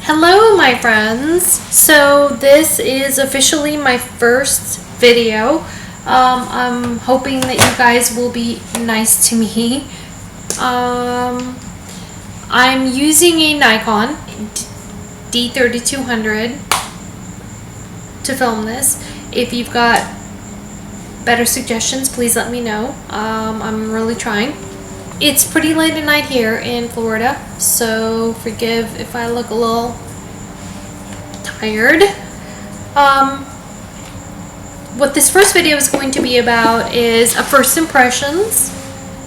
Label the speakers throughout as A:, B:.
A: Hello my friends! So this is officially my first video. I'm hoping that you guys will be nice to me. I'm using a Nikon D3200 to film this. If you've got better suggestions, please let me know. I'm really trying. It's pretty late at night here in Florida, so forgive if I look a little tired. What this first video is going to be about is a first impressions.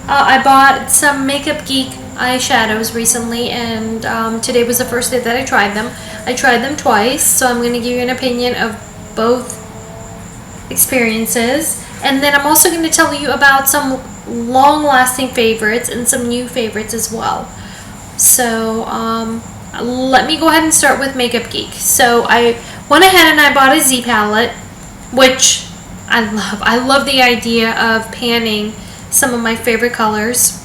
A: I bought some Makeup Geek eyeshadows recently, and today was the first day that I tried them. I tried them twice, so I'm going to give you an opinion of both experiences. And then I'm also going to tell you about some long-lasting favorites and some new favorites as well. So let me go ahead and start with Makeup Geek. So I went ahead and I bought a Z palette, which I love. I love the idea of panning some of my favorite colors.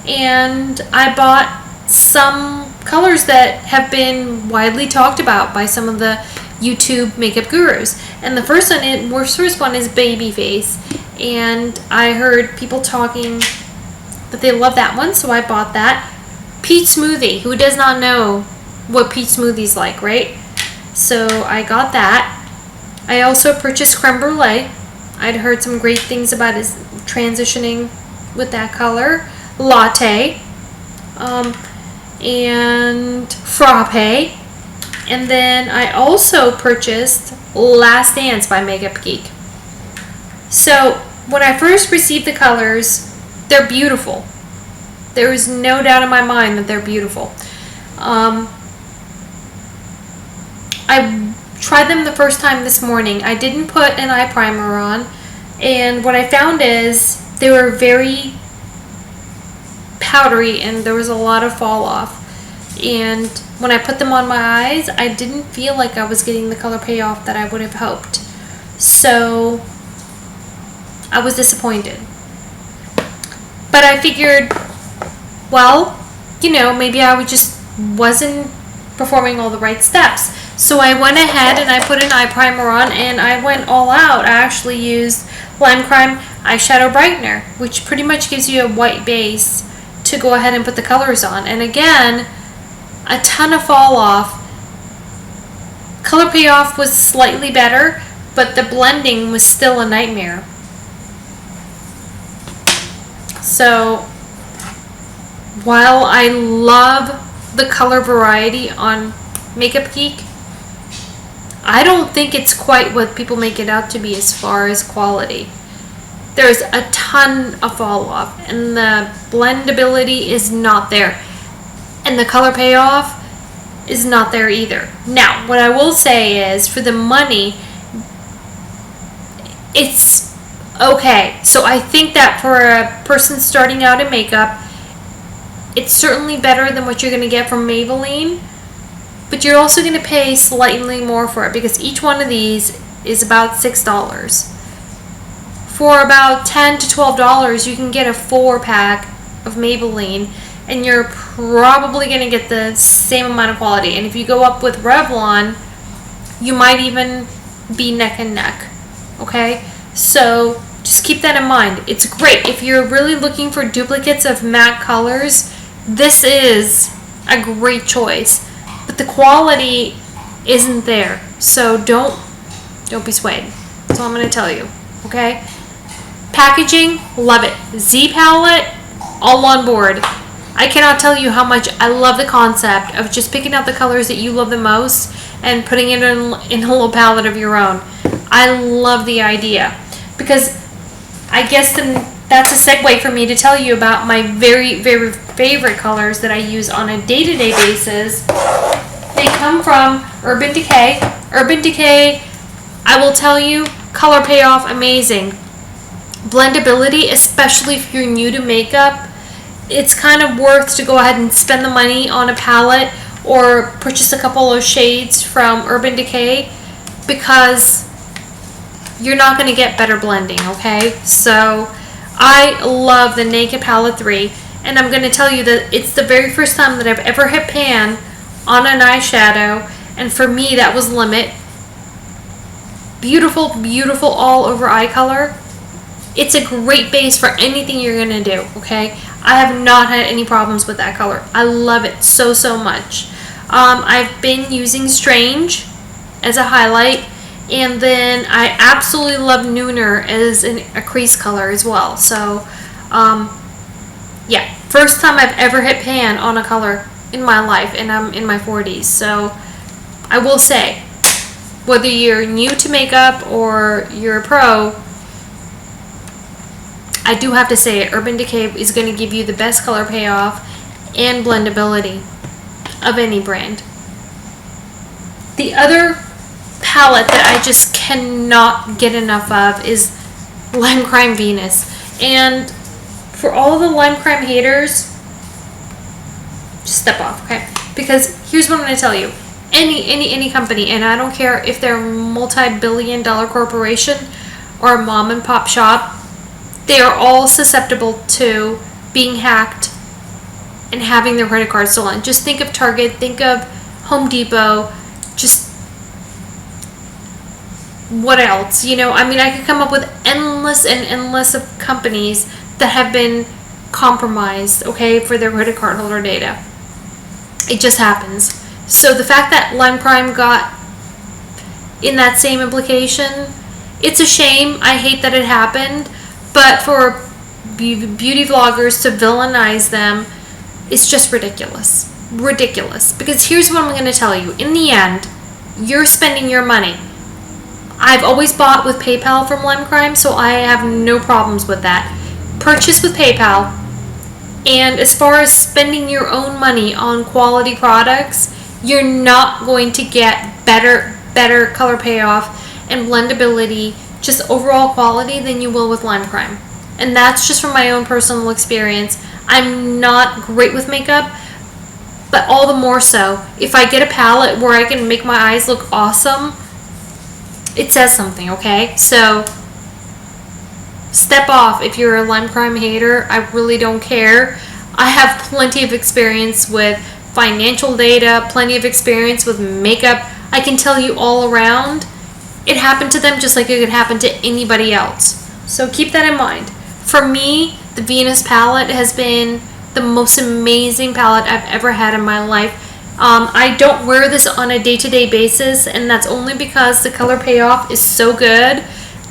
A: And I bought some colors that have been widely talked about by some of the YouTube makeup gurus. And the first one is Babyface. And I heard people talking that they love that one, so I bought that. Peach Smoothie. Who does not know what peach smoothie's like, right? So I got that. I also purchased Creme Brulee. I'd heard some great things about his transitioning with that color. Latte. And Frappe. And then I also purchased Last Dance by Makeup Geek. So when I first received the colors, they're beautiful. There is no doubt in my mind that they're beautiful. I tried them the first time this morning. I didn't put an eye primer on, and what I found is they were very powdery and there was a lot of fall off. And when I put them on my eyes, I didn't feel like I was getting the color payoff that I would have hoped. So I was disappointed. But I figured, well, you know, maybe I just wasn't performing all the right steps. So I went ahead and I put an eye primer on, and I went all out. I actually used Lime Crime Eyeshadow Brightener, which pretty much gives you a white base to go ahead and put the colors on. And again, a ton of fall off. Color payoff was slightly better, but the blending was still a nightmare. So while I love the color variety on Makeup Geek, I don't think it's quite what people make it out to be as far as quality. There's a ton of fall off, and the blendability is not there, and the color payoff is not there either. Now, what I will say is, for the money, it's okay. So I think that for a person starting out in makeup, it's certainly better than what you're going to get from Maybelline, but you're also going to pay slightly more for it because each one of these is about $6. For about $10 to $12, you can get a 4-pack of Maybelline, and you're probably going to get the same amount of quality. And if you go up with Revlon, you might even be neck and neck. Okay? So just keep that in mind. It's great. If you're really looking for duplicates of matte colors, this is a great choice. But the quality isn't there. So don't be swayed. That's all I'm going to tell you. Okay? Packaging, love it. Z palette, all on board. I cannot tell you how much I love the concept of just picking out the colors that you love the most and putting it in a little palette of your own. I love the idea, because I guess then that's a segue for me to tell you about my very, very favorite colors that I use on a day-to-day basis. They come from Urban Decay. Urban Decay, I will tell you, color payoff amazing. Blendability, especially if you're new to makeup, it's kind of worth to go ahead and spend the money on a palette or purchase a couple of shades from Urban Decay, because you're not going to get better blending, okay? So I love the Naked Palette 3, and I'm going to tell you that it's the very first time that I've ever hit pan on an eyeshadow, and for me that was Limit. Beautiful, beautiful all over eye color. It's a great base for anything you're gonna do, okay? I have not had any problems with that color. I love it so, so much. I've been using Strange as a highlight, and then I absolutely love Nooner as a crease color as well. So, yeah, first time I've ever hit pan on a color in my life, and I'm in my 40s. So, I will say, whether you're new to makeup or you're a pro, I do have to say it, Urban Decay is going to give you the best color payoff and blendability of any brand. The other palette that I just cannot get enough of is Lime Crime Venus. And for all the Lime Crime haters, just step off, okay? Because here's what I'm going to tell you. Any company, and I don't care if they're a multi-billion-dollar corporation or a mom and pop shop, they are all susceptible to being hacked and having their credit card stolen. Just think of Target, think of Home Depot, just what else? You know, I mean, I could come up with endless and endless of companies that have been compromised, okay, for their credit card holder data. It just happens. So the fact that Lime Crime got in that same implication, it's a shame. I hate that it happened. But for beauty vloggers to villainize them, it's just ridiculous. Ridiculous. Because here's what I'm going to tell you. In the end, you're spending your money. I've always bought with PayPal from Lime Crime, so I have no problems with that. Purchase with PayPal. And as far as spending your own money on quality products, you're not going to get better color payoff and blendability, just overall quality, than you will with Lime Crime. And that's just from my own personal experience. I'm not great with makeup, but all the more so, if I get a palette where I can make my eyes look awesome, it says something, okay? So, step off if you're a Lime Crime hater. I really don't care. I have plenty of experience with financial data, plenty of experience with makeup. I can tell you all around, it happened to them just like it could happen to anybody else. So keep that in mind. For me, the Venus palette has been the most amazing palette I've ever had in my life. I don't wear this on a day-to-day basis, and that's only because the color payoff is so good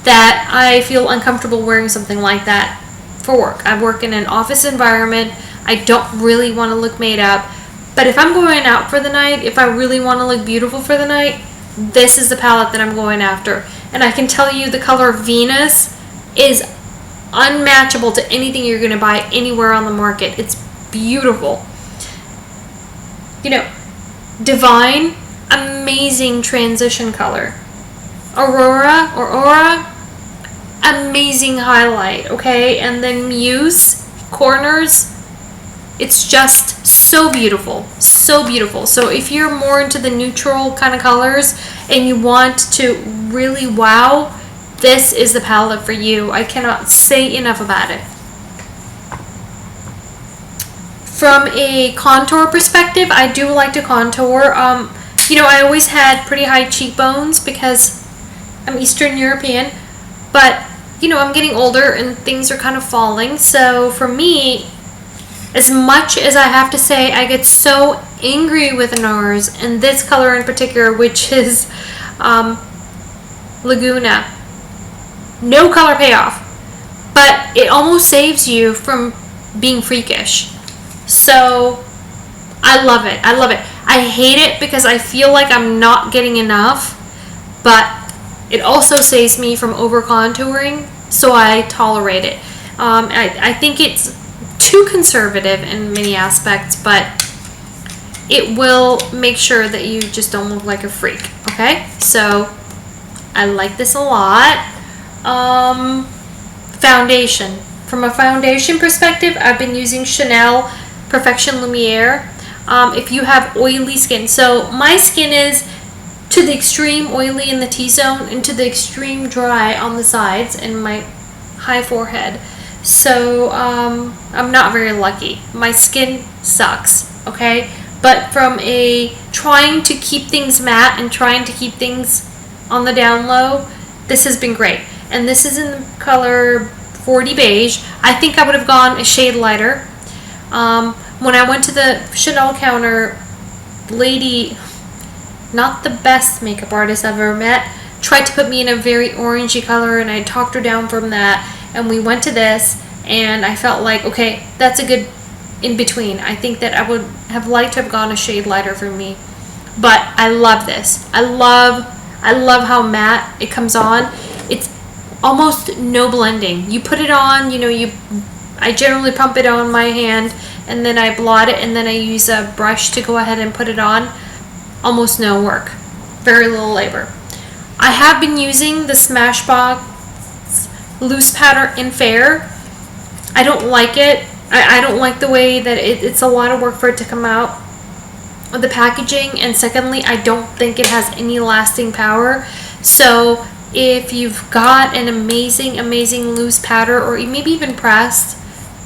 A: that I feel uncomfortable wearing something like that for work. I work in an office environment. I don't really want to look made up. But if I'm going out for the night, if I really want to look beautiful for the night, this is the palette that I'm going after. And I can tell you the color Venus is unmatchable to anything you're going to buy anywhere on the market. It's beautiful. You know, Divine, amazing transition color. Aura, amazing highlight, okay? And then Muse, corners, it's just so beautiful, so beautiful. So if you're more into the neutral kind of colors and you want to really wow, this is the palette for you. I cannot say enough about it. From a contour perspective, I do like to contour. You know, I always had pretty high cheekbones because I'm Eastern European, but you know, I'm getting older and things are kind of falling. So for me, as much as I have to say, I get so angry with NARS, and this color in particular, which is Laguna. No color payoff, but it almost saves you from being freakish. So I love it. I love it. I hate it because I feel like I'm not getting enough, but it also saves me from over contouring, so I tolerate it. I think it's too conservative in many aspects, but it will make sure that you just don't look like a freak, okay? So I like this a lot. Foundation. From a foundation perspective, I've been using Chanel Perfection Lumiere. If you have oily skin, so my skin is to the extreme oily in the T-zone and to the extreme dry on the sides and my high forehead. So I'm not very lucky. My skin sucks, okay? but from a trying to keep things matte and trying to keep things on the down low, this has been great. And this is in the color 40 beige. I think I would have gone a shade lighter. When I went to the Chanel counter, the lady, not the best makeup artist I've ever met, tried to put me in a very orangey color, and I talked her down from that, and we went to this, and I felt like, okay, that's a good in between. I think that I would have liked to have gone a shade lighter for me, but I love this. I love how matte it comes on. It's almost no blending. You put it on, I generally pump it on my hand, and then I blot it, and then I use a brush to go ahead and put it on. Almost no work. Very little labor. I have been using the Smashbox Loose Powder in Fair. I don't like it. I don't like the way that it's a lot of work for it to come out of the packaging, and secondly, I don't think it has any lasting power. So if you've got an amazing loose powder, or maybe even pressed,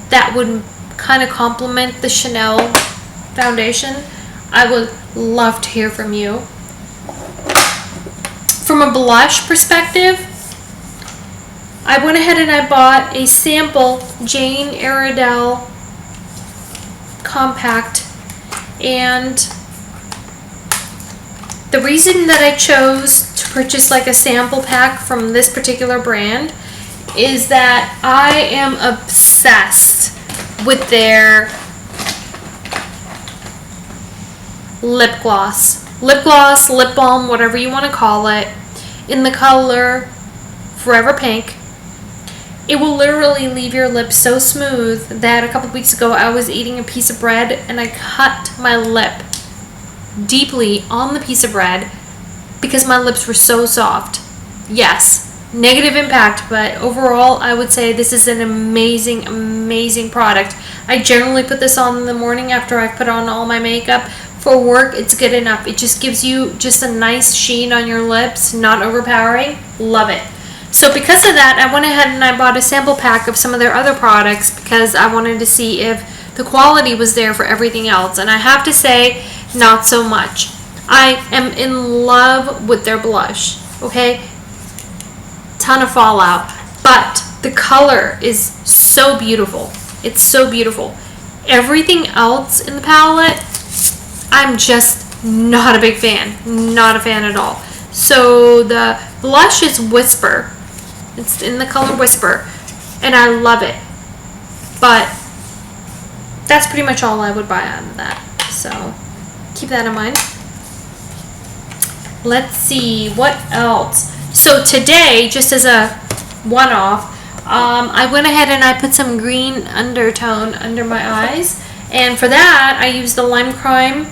A: that would kind of complement the Chanel foundation, I would love to hear from you. From a blush perspective, I went ahead and I bought a sample Jane Iredale compact, and the reason that I chose to purchase like a sample pack from this particular brand is that I am obsessed with their lip gloss, lip balm, whatever you want to call it, in the color Forever Pink. It will literally leave your lips so smooth that a couple weeks ago I was eating a piece of bread and I cut my lip deeply on the piece of bread because my lips were so soft. Yes, negative impact, but overall I would say this is an amazing product. I generally put this on in the morning after I've put on all my makeup. For work, it's good enough. It just gives you just a nice sheen on your lips, not overpowering. Love it. So because of that, I went ahead and I bought a sample pack of some of their other products because I wanted to see if the quality was there for everything else. And I have to say, not so much. I am in love with their blush, okay? Ton of fallout, but the color is so beautiful. It's so beautiful. Everything else in the palette, I'm just not a big fan. Not a fan at all. So the blush is Whisper. It's in the color Whisper, and I love it. But that's pretty much all I would buy out of that. So keep that in mind. Let's see, what else? So today, just as a one-off, I went ahead and I put some green undertone under my eyes. And for that, I used the Lime Crime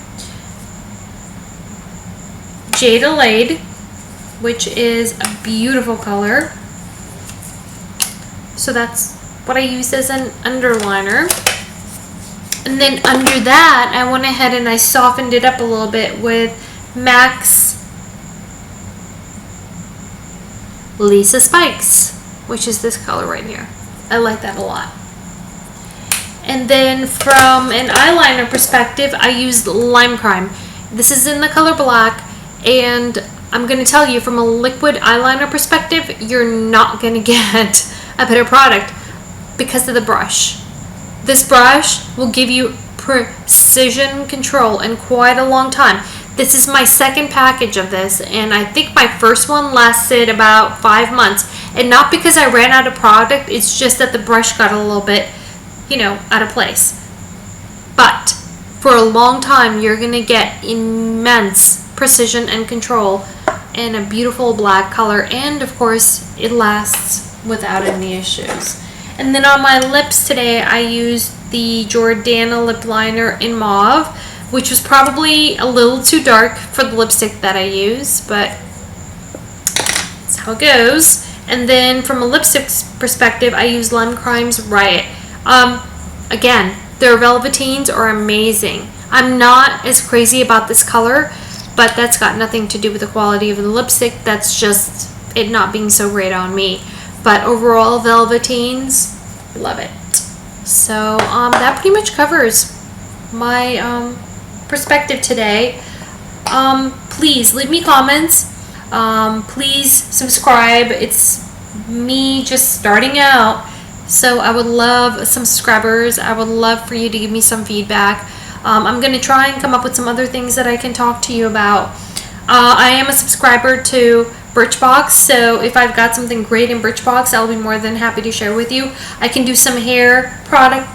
A: Jade Alade, which is a beautiful color. So that's what I used as an underliner. And then under that, I went ahead and I softened it up a little bit with MAC's Lisa Spikes, which is this color right here. I like that a lot. And then from an eyeliner perspective, I used Lime Crime. This is in the color Black, and I'm going to tell you, from a liquid eyeliner perspective, you're not going to get a better product because of the brush. This brush will give you precision control in quite a long time. This is my second package of this, and I think my first one lasted about 5 months. And not because I ran out of product, it's just that the brush got a little bit, out of place. But for a long time, you're going to get immense precision and control in a beautiful black color, and of course, it lasts without any issues. And then on my lips today, I used the Jordana lip liner in mauve, which was probably a little too dark for the lipstick that I use, but that's how it goes. And then from a lipstick perspective, I used Lime Crime's Riot. Again, their velveteens are amazing. I'm not as crazy about this color, but that's got nothing to do with the quality of the lipstick. That's just it not being so great on me. But overall, velveteens, love it. So that pretty much covers my perspective today. Please leave me comments. Please subscribe. It's me just starting out, so I would love some subscribers. I would love for you to give me some feedback. I'm going to try and come up with some other things that I can talk to you about. I am a subscriber to Birchbox, so if I've got something great in Birchbox, I'll be more than happy to share with you. I can do some hair product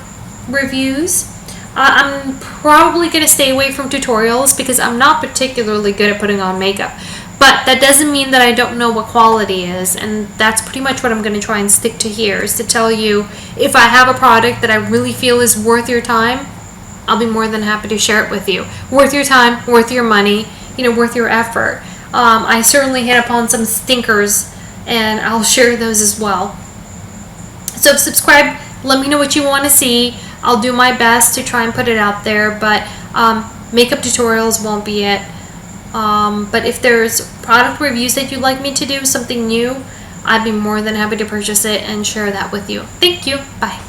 A: reviews. I'm probably going to stay away from tutorials because I'm not particularly good at putting on makeup. But that doesn't mean that I don't know what quality is, and that's pretty much what I'm going to try and stick to here, is to tell you if I have a product that I really feel is worth your time, I'll be more than happy to share it with you. Worth your time, worth your money, worth your effort. I certainly hit upon some stinkers, and I'll share those as well. So subscribe, let me know what you want to see. I'll do my best to try and put it out there, but makeup tutorials won't be it. But if there's product reviews that you'd like me to do, something new, I'd be more than happy to purchase it and share that with you. Thank you. Bye.